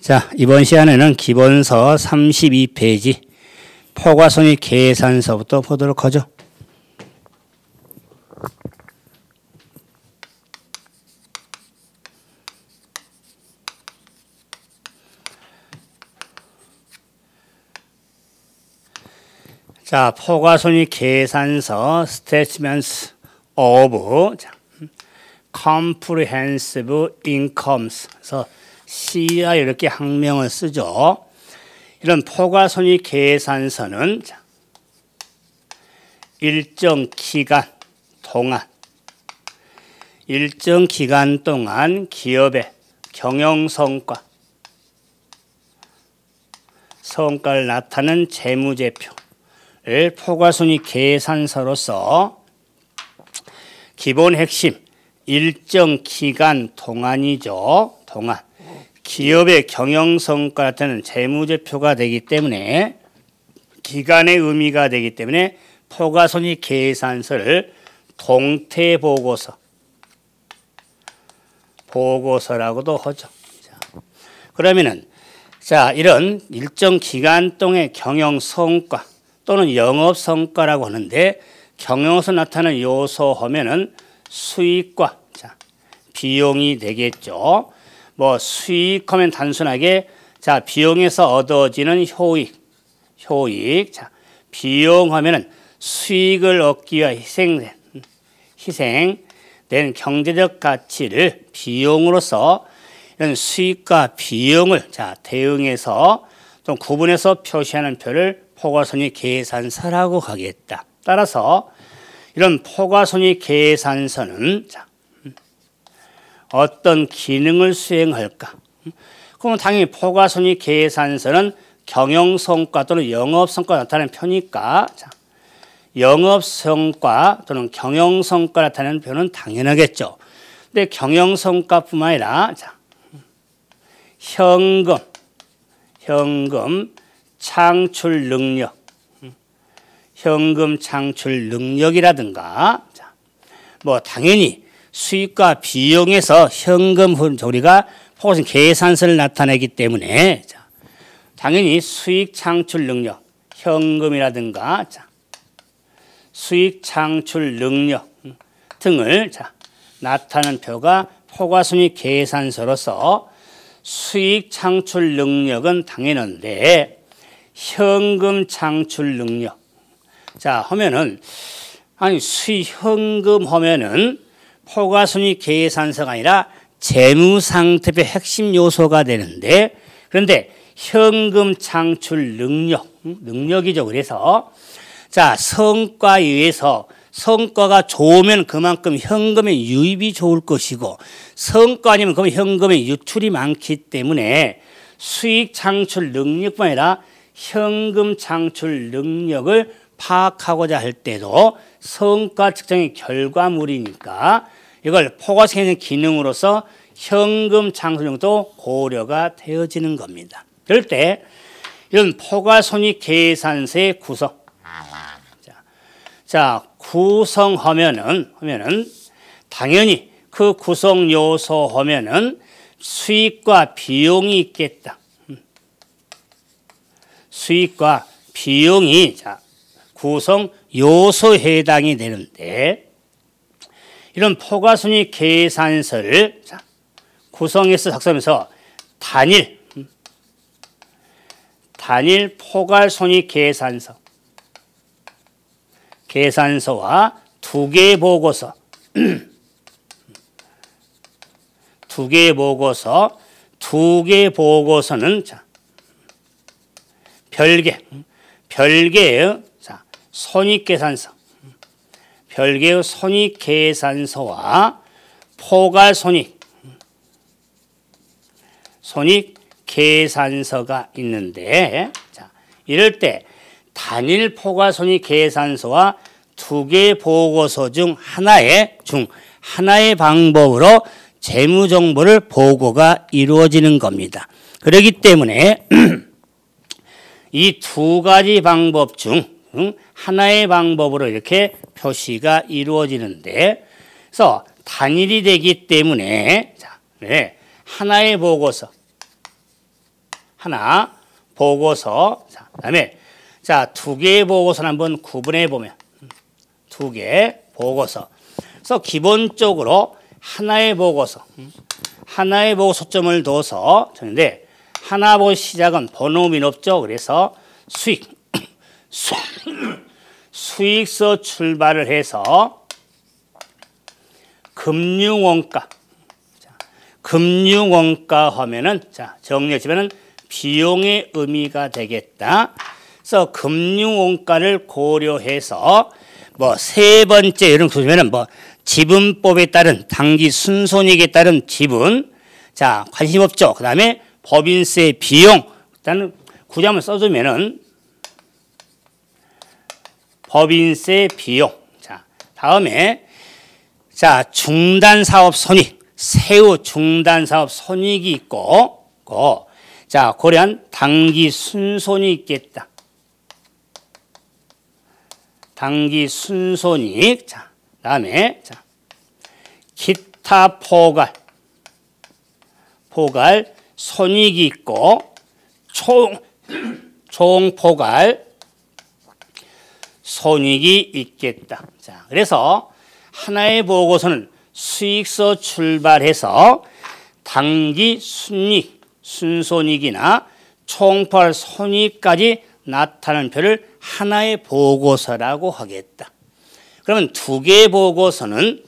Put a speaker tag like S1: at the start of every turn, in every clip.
S1: 자, 이번 시간에는 기본서 32페이지 포괄손익 계산서부터 보도록 하죠. 자, 포괄손익 계산서 Statements of Comprehensive Incomes. 그래서 C와 이렇게 학명을 쓰죠. 이런 포괄손익 계산서는 일정 기간 동안 기업의 경영성과를 나타내는 재무제표를 포괄손익 계산서로서 기본 핵심 일정 기간 동안이죠. 기업의 경영성과를 나타내는 재무제표가 되기 때문에 기간의 의미가 되기 때문에 포괄손익 계산서를 보고서라고도 하죠. 그러면은 이런 일정 기간 동안의 경영성과 또는 영업성과라고 하는데 경영에서 나타나는 요소 하면은 수익과 비용이 되겠죠. 뭐 수익하면 단순하게 비용에서 얻어지는 효익. 비용하면은 수익을 얻기 위해 희생된 경제적 가치를 비용으로서 이런 수익과 비용을 대응해서 좀 구분해서 표시하는 표를 포괄손익 계산서라고 하겠다. 따라서 이런 포괄손익 계산서는 어떤 기능을 수행할까? 그러면 당연히 포괄손익 계산서는 경영성과 또는 영업성과 나타내는 표니까 영업성과 또는 경영성과 나타내는 표는 당연하겠죠. 근데 경영성과뿐만 아니라 현금 창출 능력이라든가 뭐 당연히 수익과 비용에서 현금 우리가 포괄손익 계산서를 나타내기 때문에 당연히 수익 창출 능력, 현금이라든가 수익 창출 능력 등을 나타내는 표가 포괄손익 계산서로서 수익 창출 능력은 당연한데 현금 창출 능력 하면은 현금 하면은 포괄손익 계산서가 아니라 재무상태표 핵심 요소가 되는데 그런데 현금 창출 능력이죠. 그래서 성과에 의해서 성과가 좋으면 그만큼 현금의 유입이 좋을 것이고 성과 아니면 그러면 현금의 유출이 많기 때문에 수익 창출 능력뿐 아니라 현금 창출 능력을 파악하고자 할 때도 성과 측정의 결과물이니까 이걸 포괄시키는 기능으로서 현금 창출력도 고려가 되어지는 겁니다. 그럴 때 이런 포괄손익 계산서의 구성하면은 당연히 그 구성 요소 하면은 수익과 비용이 있겠다. 수익과 비용이 구성 요소에 해당이 되는데 이런 포괄손익 계산서를 구성해서 작성하면서 단일 포괄손익 계산서와 두 개의 보고서 두 개의 보고서는 별개의 손익계산서와 포괄손익 계산서가 있는데 이럴 때 단일 포괄손익 계산서와 두 개의 보고서 중 하나의 방법으로 재무정보를 보고가 이루어지는 겁니다. 그렇기 때문에 이 두 가지 방법 중 하나의 방법으로 이렇게 표시가 이루어지는데 그래서 단일이 되기 때문에 하나의 보고서 하나 보고서. 자, 그다음에 자, 두 개의 보고서를 한번 구분해 보면 두 개 보고서. 그래서 기본적으로 하나의 보고서, 하나의 보고 초점을 둬서 하는데 하나 보고 시작은 본어민 없죠. 그래서 수익서 출발을 해서 금융원가. 금융원가 하면은 자, 정리해주면은 비용의 의미가 되겠다. 그래서 금융원가를 고려해서 뭐 세 번째 이런 거 보면은 뭐 지분법에 따른 당기 순손익에 따른 지분. 자, 관심 없죠. 그 다음에 법인세 비용. 일단은 굳이 한번 써주면은 법인세 비용. 자, 다음에 자, 중단사업 손익. 세후 중단사업 손익이 있고, 자, 고려한 당기 순손이 있겠다. 당기 순손익. 자, 다음에 자, 기타 포괄 손익이 있고 총 포괄 손익이 있겠다. 자, 그래서 하나의 보고서는 수익서 출발해서 당기 순손익이나 총포괄 손익까지 나타나는 표를 하나의 보고서라고 하겠다. 그러면 두 개의 보고서는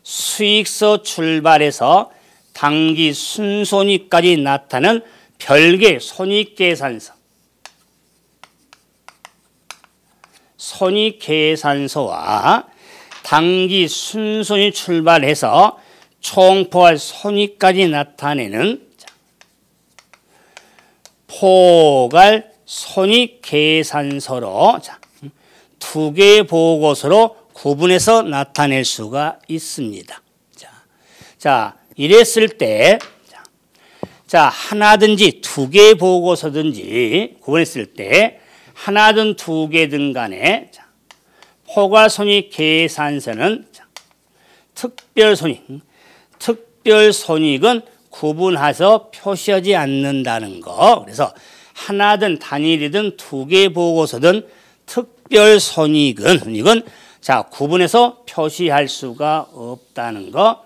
S1: 수익서 출발해서 당기 순손익까지 나타나는 별개의 손익계산서. 손익계산서와 당기 순손익 출발해서 총포괄 손익까지 나타내는 포괄 손익계산서로 두 개의 보고서로 구분해서 나타낼 수가 있습니다. 자, 이랬을 때, 자, 하나든지 두 개의 보고서든지 구분했을 때, 하나든 두 개든 간에, 포괄손익계산서는 특별손익은 구분해서 표시하지 않는다는 거. 그래서 하나든 단일이든 두 개의 보고서든 특별손익은 이건 자, 구분해서 표시할 수가 없다는 거.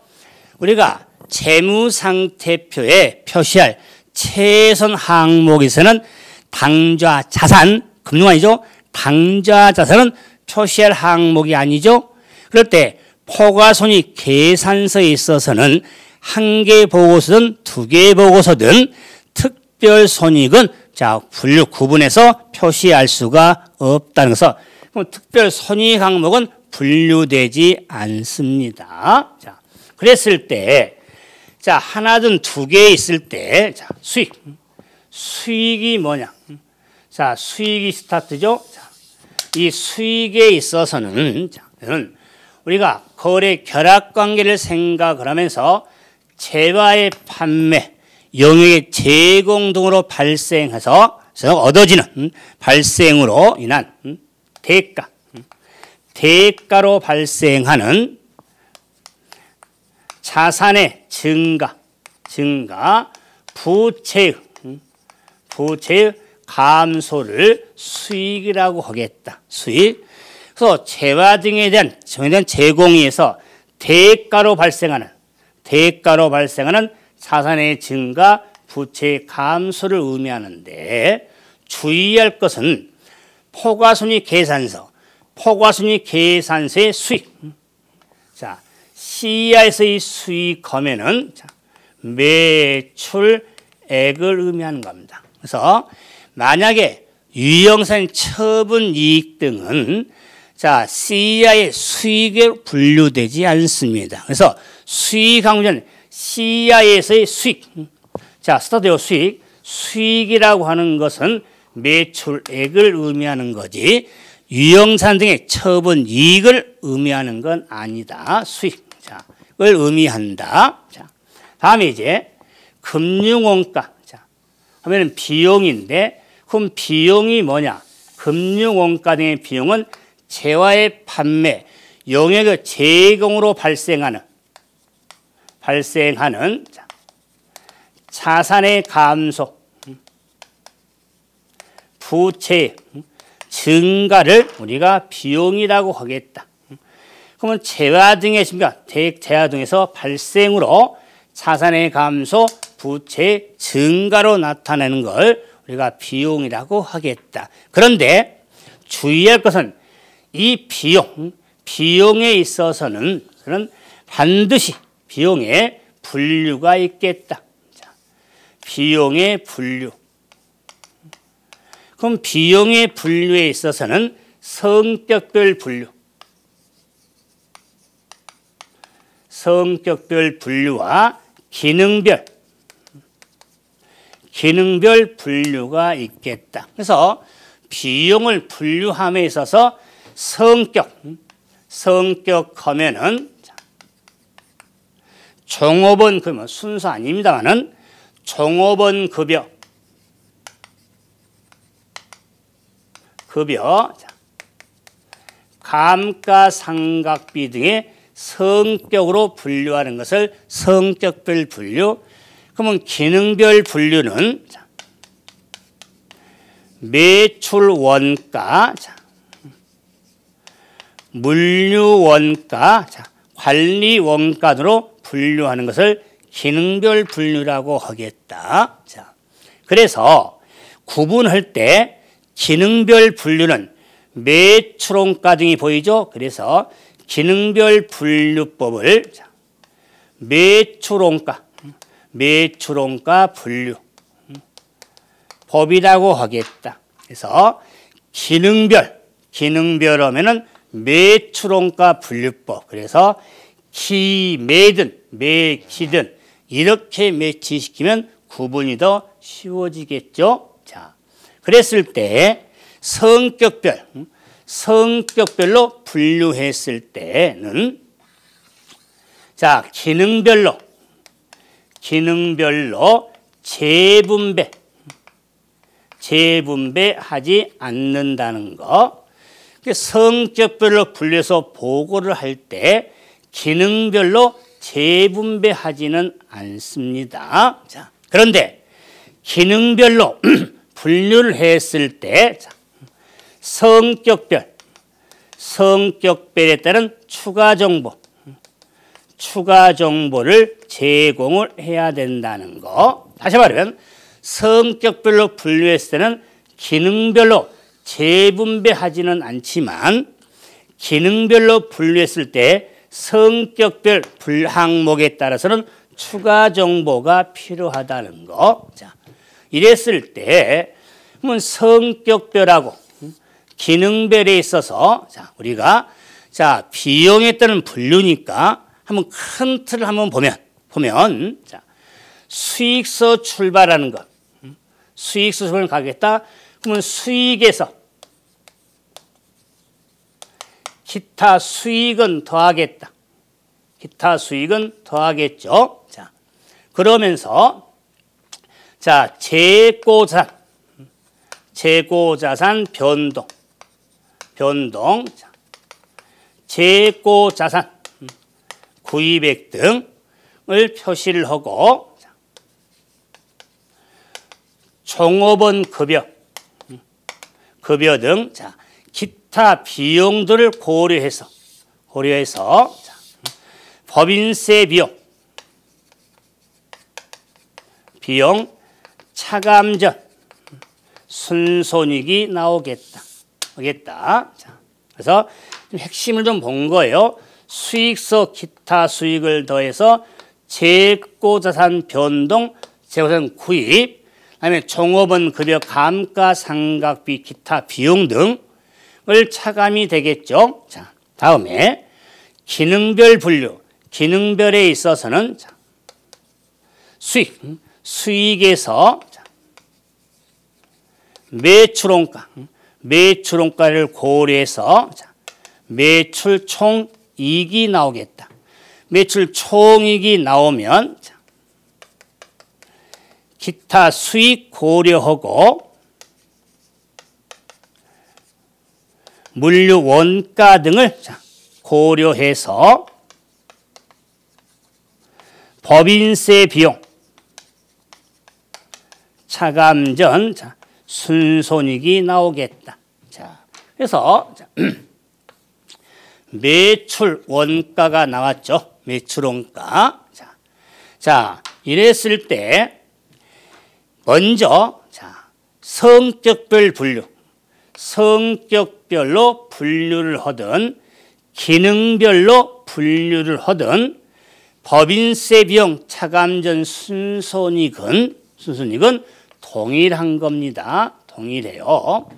S1: 우리가 재무상태표에 표시할 최선 항목에서는 당좌 자산, 금융 아니죠? 당좌 자산은 표시할 항목이 아니죠? 그럴 때 포괄손익 계산서에 있어서는 한 개의 보고서든 두 개의 보고서든 특별손익은 자, 구분해서 표시할 수가 없다는 것은 특별손익 항목은 분류되지 않습니다. 자, 그랬을 때, 자, 하나든 두 개 있을 때, 자, 수익이 뭐냐? 자, 수익이 스타트죠? 자, 이 수익에 있어서는, 자, 우리가 거래 결합 관계를 생각을 하면서 재화의 판매, 영역의 제공 등으로 발생해서 얻어지는 발생으로 인한 대가로 발생하는 자산의 증가, 부채의 감소를 수익이라고 하겠다. 수익. 그래서 재화 등에 대한 제공에 의해서 대가로 발생하는 자산의 증가, 부채의 감소를 의미하는데 주의할 것은 포괄손익계산서의 수익. 자, CER에서의 수익 하면은 매출액을 의미하는 겁니다. 그래서 만약에 유형산 처분 이익 등은 자, CER의 수익에 분류되지 않습니다. 그래서 수익 항목은 CER에서의 수익. 자, 스타트요 수익이라고 하는 것은 매출액을 의미하는 거지 유형산 등의 처분 이익을 의미하는 건 아니다. 수익. 자, 을 의미한다. 자, 다음에 이제 금융원가. 자, 하면은 비용인데 그럼 비용이 뭐냐? 금융원가 등의 비용은 재화의 판매, 영역의 제공으로 발생하는 자산의 감소, 부채 증가를 우리가 비용이라고 하겠다. 그러면 재화 등의 재화 등에서 발생으로 자산의 감소, 부채 증가로 나타내는 걸 우리가 비용이라고 하겠다. 그런데 주의할 것은 이 비용에 있어서는 반드시 비용에 분류가 있겠다. 자, 비용의 분류. 그럼 비용의 분류에 있어서는 성격별 분류. 성격별 분류와 기능별 분류가 있겠다. 그래서 비용을 분류함에 있어서 성격하면은 종업원 급여 순서 아닙니다만은 종업원 급여 감가상각비 등의 성격으로 분류하는 것을 성격별 분류. 그러면 기능별 분류는 매출 원가, 물류 원가, 관리 원가로 분류하는 것을 기능별 분류라고 하겠다. 자, 그래서 구분할 때 기능별 분류는 매출원가 등이 보이죠. 그래서 기능별 분류법을 매출원가 분류 법이라고 하겠다. 그래서 기능별 하면은 매출원가 분류법. 그래서 매든 이렇게 매치시키면 구분이 더 쉬워지겠죠. 자, 그랬을 때 성격별로 분류했을 때는 자, 기능별로 재분배하지 않는다는 거. 성격별로 분류해서 보고를 할 때 기능별로 재분배하지는 않습니다. 자, 그런데 기능별로 분류를 했을 때 성격별에 따른 추가 정보를 제공을 해야 된다는 거. 다시 말하면 성격별로 분류했을 때는 기능별로 재분배하지는 않지만 기능별로 분류했을 때 성격별 항목에 따라서는 추가 정보가 필요하다는 거. 자, 이랬을 때 성격별하고 기능별에 있어서 우리가 비용에 따른 분류니까 한번 큰 틀을 한번 보면 수익서 출발하는 것. 수익서 출발을 가겠다. 그러면 수익에서 기타 수익은 더하겠다. 기타 수익은 더하겠죠. 자, 그러면서 재고자산 변동. 재고자산 구입액 등을 표시를 하고 종업원 급여 등 기타 비용들을 고려해서 법인세 비용 차감전 순손익이 나오겠다. 자, 그래서 핵심을 좀 본 거예요. 수익서 기타 수익을 더해서 재고자산 변동, 재고자산 구입, 그다음에 종업원 급여 감가상각비 기타 비용 등을 차감이 되겠죠. 자, 다음에 기능별 분류. 기능별에 있어서는 수익에서 매출원가를 고려해서 매출 총이익이 나오겠다. 매출 총이익이 나오면 기타 수익 고려하고 물류 원가 등을 고려해서 법인세 비용 차감전 순손익이 나오겠다. 자, 그래서 매출 원가가 나왔죠. 매출 원가. 자, 이랬을 때 먼저 성격별 분류, 성격별로 분류를 하든 기능별로 분류를 하든 법인세 비용 차감전 순손익은 동일한 겁니다. 동일해요.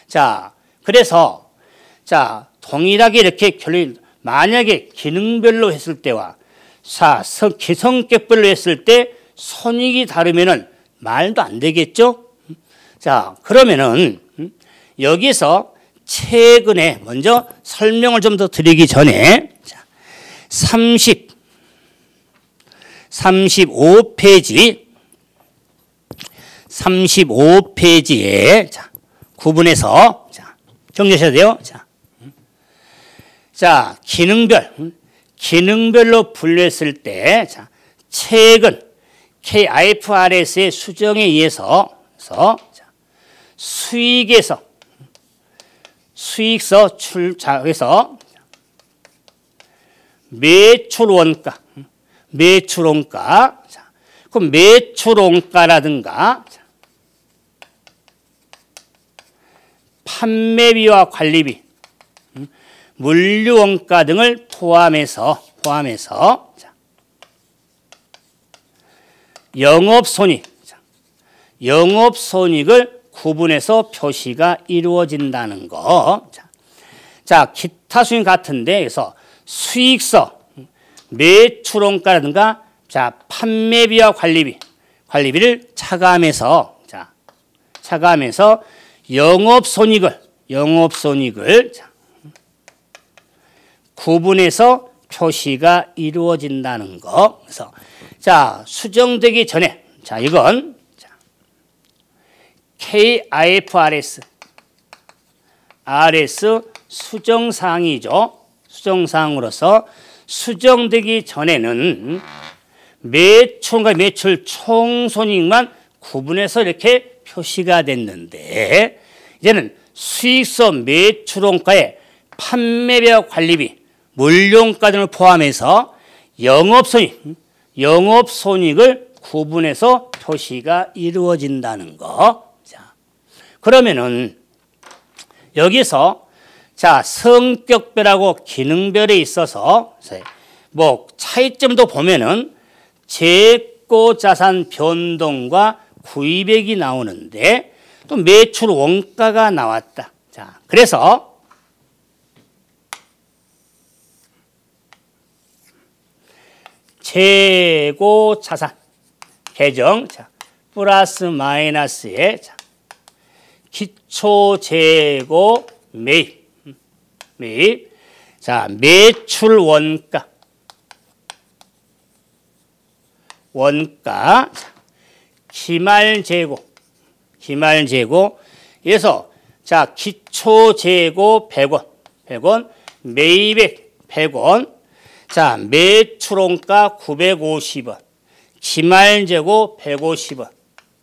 S1: 자, 그래서 동일하게 이렇게 결론, 만약에 기능별로 했을 때와 성격별로 했을 때 손익이 다르면은 말도 안 되겠죠? 자, 그러면은 여기서 최근에 먼저 설명을 좀 더 드리기 전에 35페이지에 구분해서 정리하셔야 돼요. 자, 기능별로 분류했을 때 최근 KIFRS의 수정에 의해서 수익서 그래서 매출원가. 그럼 매출원가라든가 판매비와 관리비, 물류원가 등을 포함해서 영업손익을 구분해서 표시가 이루어진다는 거. 자, 기타 수익 같은데, 그래서 수익서, 매출원가라든가, 판매비와 관리비를 차감해서 영업손익을 구분해서 표시가 이루어진다는 거. 그래서 수정되기 전에 이건 KIFRS 수정사항이죠. 수정사항으로서 수정되기 전에는 매출 총손익만 구분해서 이렇게 표시가 됐는데 이제는 수익서 매출원가에 판매비와 관리비, 물류원가 등을 포함해서 영업손익을 구분해서 표시가 이루어진다는 거. 그러면은 여기서 성격별하고 기능별에 있어서 뭐 차이점도 보면은 재고자산 변동과 구입액이 나오는데 또 매출 원가가 나왔다. 그래서 재고자산 계정 플러스 마이너스의 기초재고 매입. 매출 원가 기말재고 그래서 기초재고 100원 매입액 100원 매출원가 950원 기말재고 150원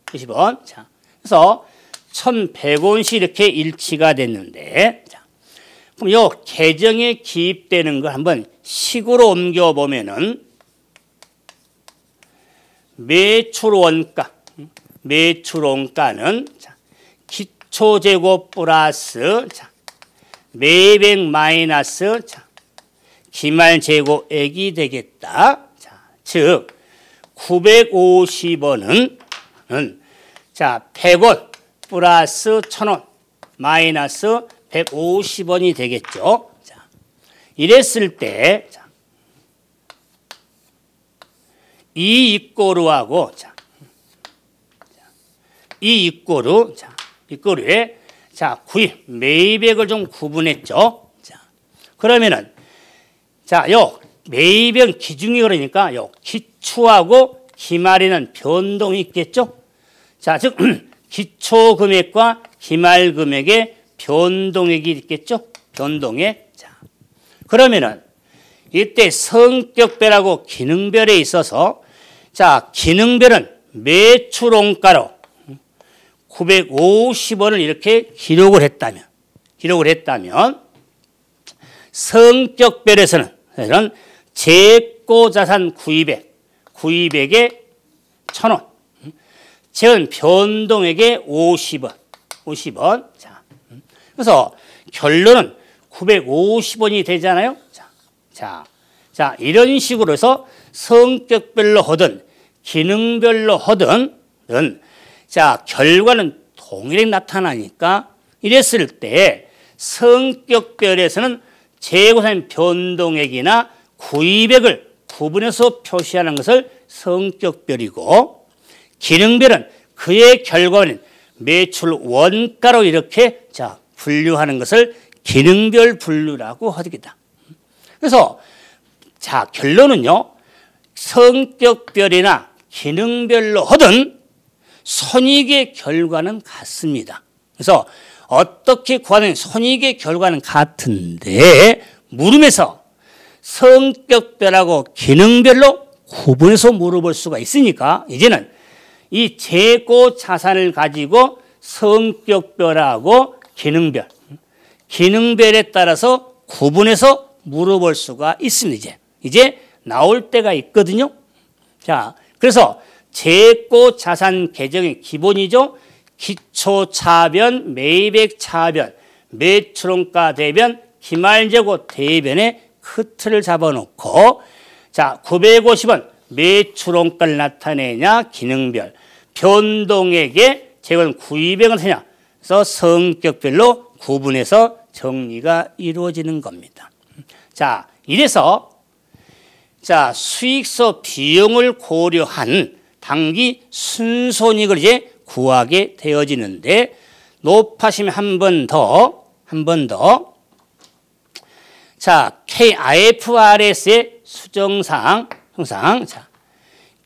S1: 그래서 1,100원씩 이렇게 일치가 됐는데 그럼 이 계정에 기입되는 걸 한번 식으로 옮겨보면은 매출원가는 기초재고 플러스 매입액 마이너스 기말재고액이 되겠다. 즉 950원은 100원 플러스 1,000원 마이너스 150원이 되겠죠. 이랬을 때 이 이꼬르하고 이 이꼬르에 구입 매입액을 좀 구분했죠. 그러면은 요 매입액 기준이 그러니까 요 기초하고 기말에는 변동이 있겠죠. 즉 기초금액과 기말금액의 변동액이 있겠죠. 변동액. 그러면은 이때 성격별하고 기능별에 있어서 기능별은 매출원가로 950원을 이렇게 기록을 했다면 성격별에서는 재고자산 구입액에 1,000원, 재원 변동액에 50원. 자, 그래서 결론은 950원이 되잖아요. 자, 이런 식으로 해서 성격별로 하든 기능별로 하든 자, 결과는 동일하게 나타나니까 이랬을 때 성격별에서는 재고자산 변동액이나 구입액을 구분해서 표시하는 것을 성격별이고, 기능별은 그의 결과는 매출 원가로 이렇게 자, 분류하는 것을 기능별 분류라고 하겠다. 그래서 자, 결론은요, 성격별이나 기능별로 하든 손익의 결과는 같습니다. 그래서 어떻게 구하는 손익의 결과는 같은데, 물음에서 성격별하고 기능별로 구분해서 물어볼 수가 있으니까 이제는 이 재고 자산을 가지고 성격별하고 기능별에 따라서 구분해서 물어볼 수가 있습니다. 이제 나올 때가 있거든요. 자, 그래서 재고 자산 계정의 기본이죠. 기초차변, 매입액 차변, 매출원가 대변, 기말재고 대변의 크트를 잡아놓고, 자, 950원 매출원가를 나타내냐 기능별, 변동액의 재원 구입액은 되냐, 그래서 성격별로 구분해서 정리가 이루어지는 겁니다. 자, 이래서 자, 수익서 비용을 고려한 당기 순손익을 이제 구하게 되어지는데, 높아시면 한 번 더. 자, IFRS의 수정사항, 자,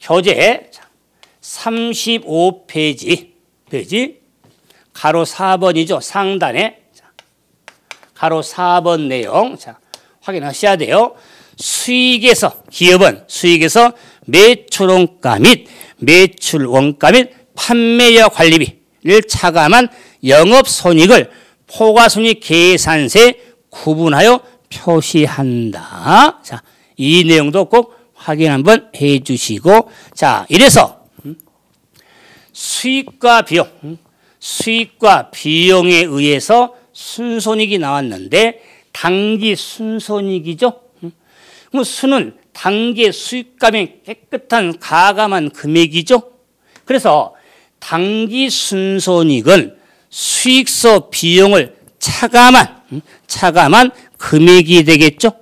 S1: 교재 35페이지, 가로 4번이죠. 상단에. 자, 가로 4번 내용. 자, 확인하셔야 돼요. 기업은 수익에서 매출원가 및 매출원가 및 판매여 관리비를 차감한 영업손익을 포괄손익 계산서에 구분하여 표시한다. 자, 이 내용도 꼭 확인 한번 해 주시고, 자, 이래서 수익과 비용에 의해서 순손익이 나왔는데, 당기 순손익이죠. 그럼 수는 당기의 수익감이 깨끗한 가감한 금액이죠. 그래서 당기 순손익은 수익서 비용을 차감한 금액이 되겠죠.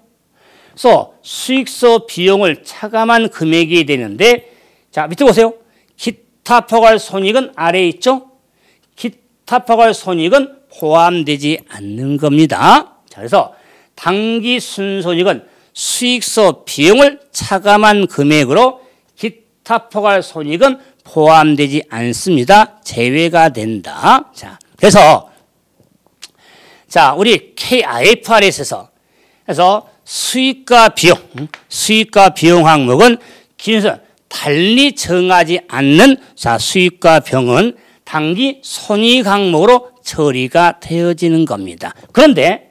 S1: 그래서 수익서 비용을 차감한 금액이 되는데, 자, 밑에 보세요. 기타 포괄 손익은 아래에 있죠. 기타 포괄 손익은 포함되지 않는 겁니다. 자, 그래서 당기 순손익은 수익서 비용을 차감한 금액으로, 기타 포괄 손익은 포함되지 않습니다. 제외가 된다. 자, 그래서 자, 우리 IFRS에서 그래서 수익과 비용 항목은 기준에서 달리 정하지 않는, 자, 수익과 비용은 당기 손익 항목으로 처리가 되어지는 겁니다. 그런데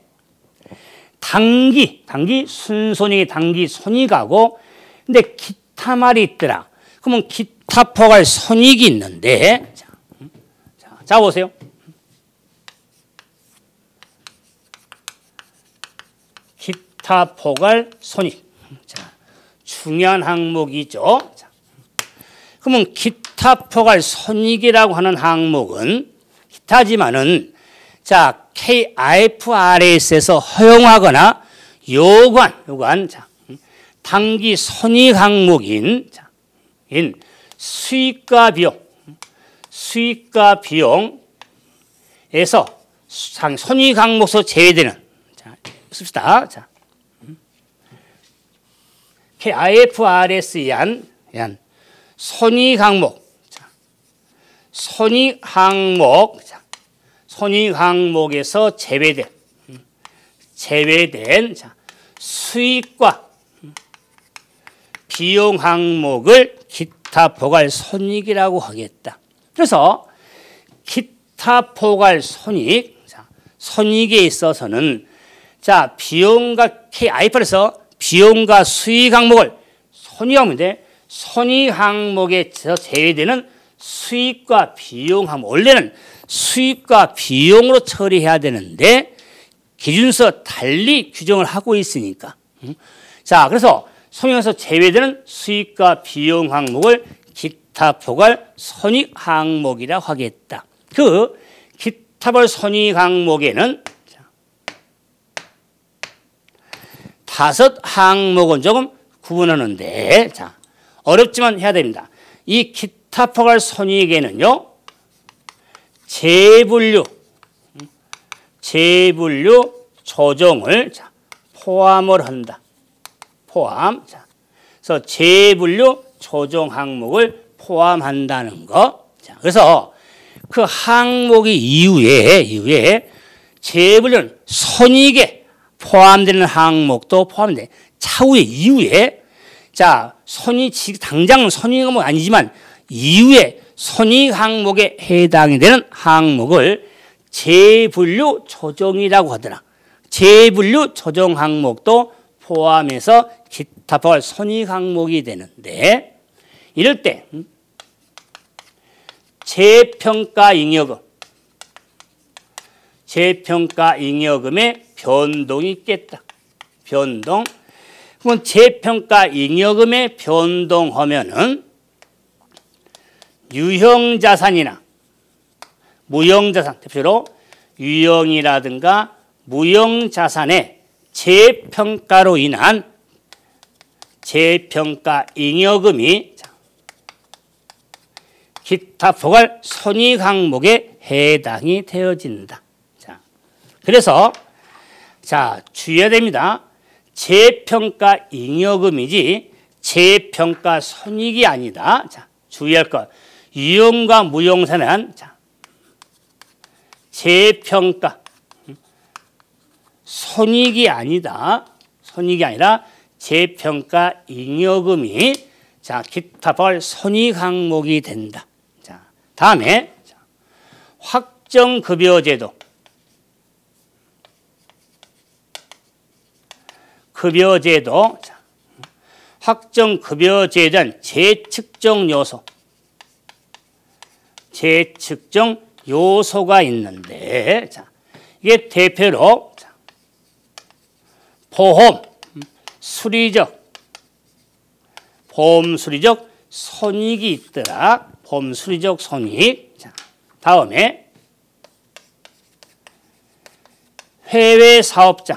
S1: 당기 순손익이 당기 손익하고, 근데 기타 말이 있더라. 그러면 기타 포괄 손익이 있는데, 자 보세요. 기타 포괄 손익. 자, 중요한 항목이죠. 자, 그러면 기타 포괄 손익이라고 하는 항목은 기타지만은, 자, IFRS에서 허용하거나 요구한 자, 당기 손익 항목인 수익과 비용에서 손익 항목에서 제외되는, 자, 씁시다. 자, IFRS에 의한 손익 항목, 자, 손익 항목에서 제외된 자, 수익과 비용 항목을 기타 포괄 손익이라고 하겠다. 그래서 기타 포괄 손익. 자, 손익에 있어서는 자, 비용과 IFRS에서 비용과 수익 항목을 손익 항목인데 손익 항목에서 제외되는 수익과 비용 항목. 원래는 수익과 비용으로 처리해야 되는데 기준서 달리 규정을 하고 있으니까. 자, 그래서 손익에서 제외되는 수익과 비용 항목을 기타 포괄 손익 항목이라고 하겠다. 그 기타 포괄 손익 항목에는 5 항목은 조금 구분하는데, 자, 어렵지만 해야 됩니다. 이 기타 포괄 손익에는요, 재분류 조정을 자, 포함을 한다. 포함. 자, 그래서 재분류 조정 항목을 포함한다는 거. 자, 그래서 그 항목이 이후에 재분류는 손익에 포함되는 항목도 포함돼. 차후에 이후에 자, 당장은 손익 항목 아니지만 이후에 손익 항목에 해당이 되는 항목을 재분류 조정이라고 하더라. 재분류 조정 항목도 포함해서 기타 포괄 손익 항목이 되는데 이럴 때 재평가 잉여금의 변동이 있겠다. 변동. 그럼 재평가 잉여금의 변동하면은 유형자산이나 무형자산, 대표로 유형이라든가 무형자산의 재평가로 인한 재평가 잉여금이 기타 포괄 손익 항목에 해당이 되어진다. 자, 그래서 자, 주의해야 됩니다. 재평가 잉여금이지 재평가 손익이 아니다. 자, 주의할 것. 유형과 무형자산은 자, 재평가 손익이 아니다. 손익이 아니라 재평가 잉여금이 자, 기타 포괄 손익 항목이 된다. 자, 다음에 자, 확정급여제도. 급여제도. 자, 확정급여제도는 재측정 요소. 재측정 요소가 있는데 자, 이게 대표로 자, 보험 수리적 손익이 있더라. 보험 수리적 손익. 자, 다음에 해외 사업장.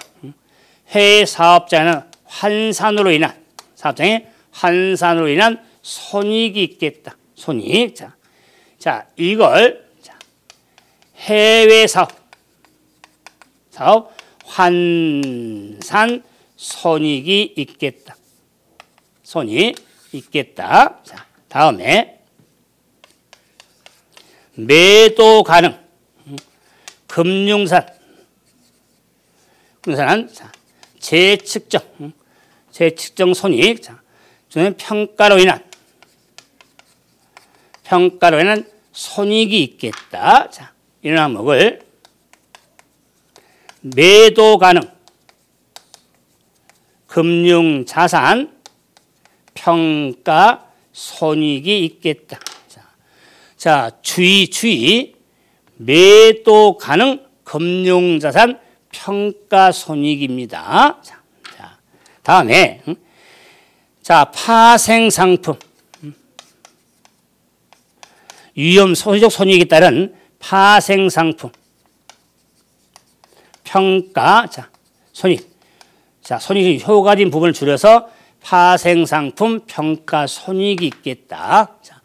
S1: 해외 사업장은 환산으로 인한 사업장에 환산으로 인한 손익이 있겠다. 손익. 자, 이걸 자, 해외 사업 환산 손익이 있겠다. 손익 있겠다. 자, 다음에 매도 가능 금융산 자, 재측정 손익. 자, 저는 평가로 인한 손익이 있겠다. 자, 이런 항목을 매도 가능 금융자산 평가 손익이 있겠다. 자, 주의. 매도 가능 금융자산 평가 손익입니다. 자, 다음에 자, 파생상품 위험 소시적 손익에 따른 파생상품 평가. 자, 손익. 자, 손익의 효과적인 부분을 줄여서 파생상품 평가 손익이 있겠다. 자,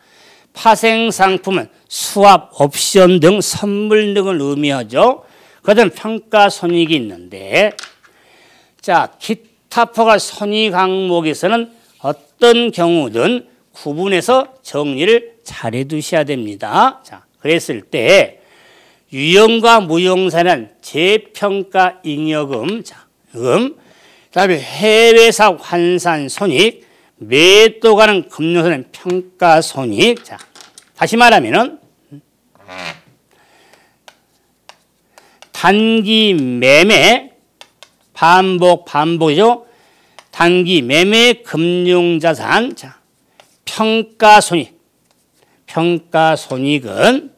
S1: 파생상품은 수합, 옵션 등 선물 등을 의미하죠. 그것은 평가 손익이 있는데 자, 기타 포괄 손익 항목에서는 어떤 경우든 구분해서 정리를 잘 해두셔야 됩니다. 자, 그랬을 때 유형과 무형사는 재평가 잉여금, 그다음에 해외사 환산 손익, 매도 가능 금융사는 평가 손익. 자, 다시 말하면은 단기 매매 반복이죠. 단기 매매 금융자산. 자, 평가손익은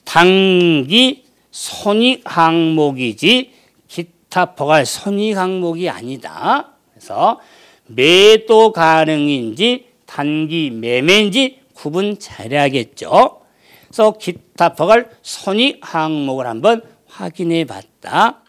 S1: 단기 손익 항목이지 기타 포괄 손익 항목이 아니다. 그래서 매도 가능인지 단기 매매인지 구분 잘해야겠죠. 그래서 기타 포괄 손익 항목을 한번 확인해 봤다.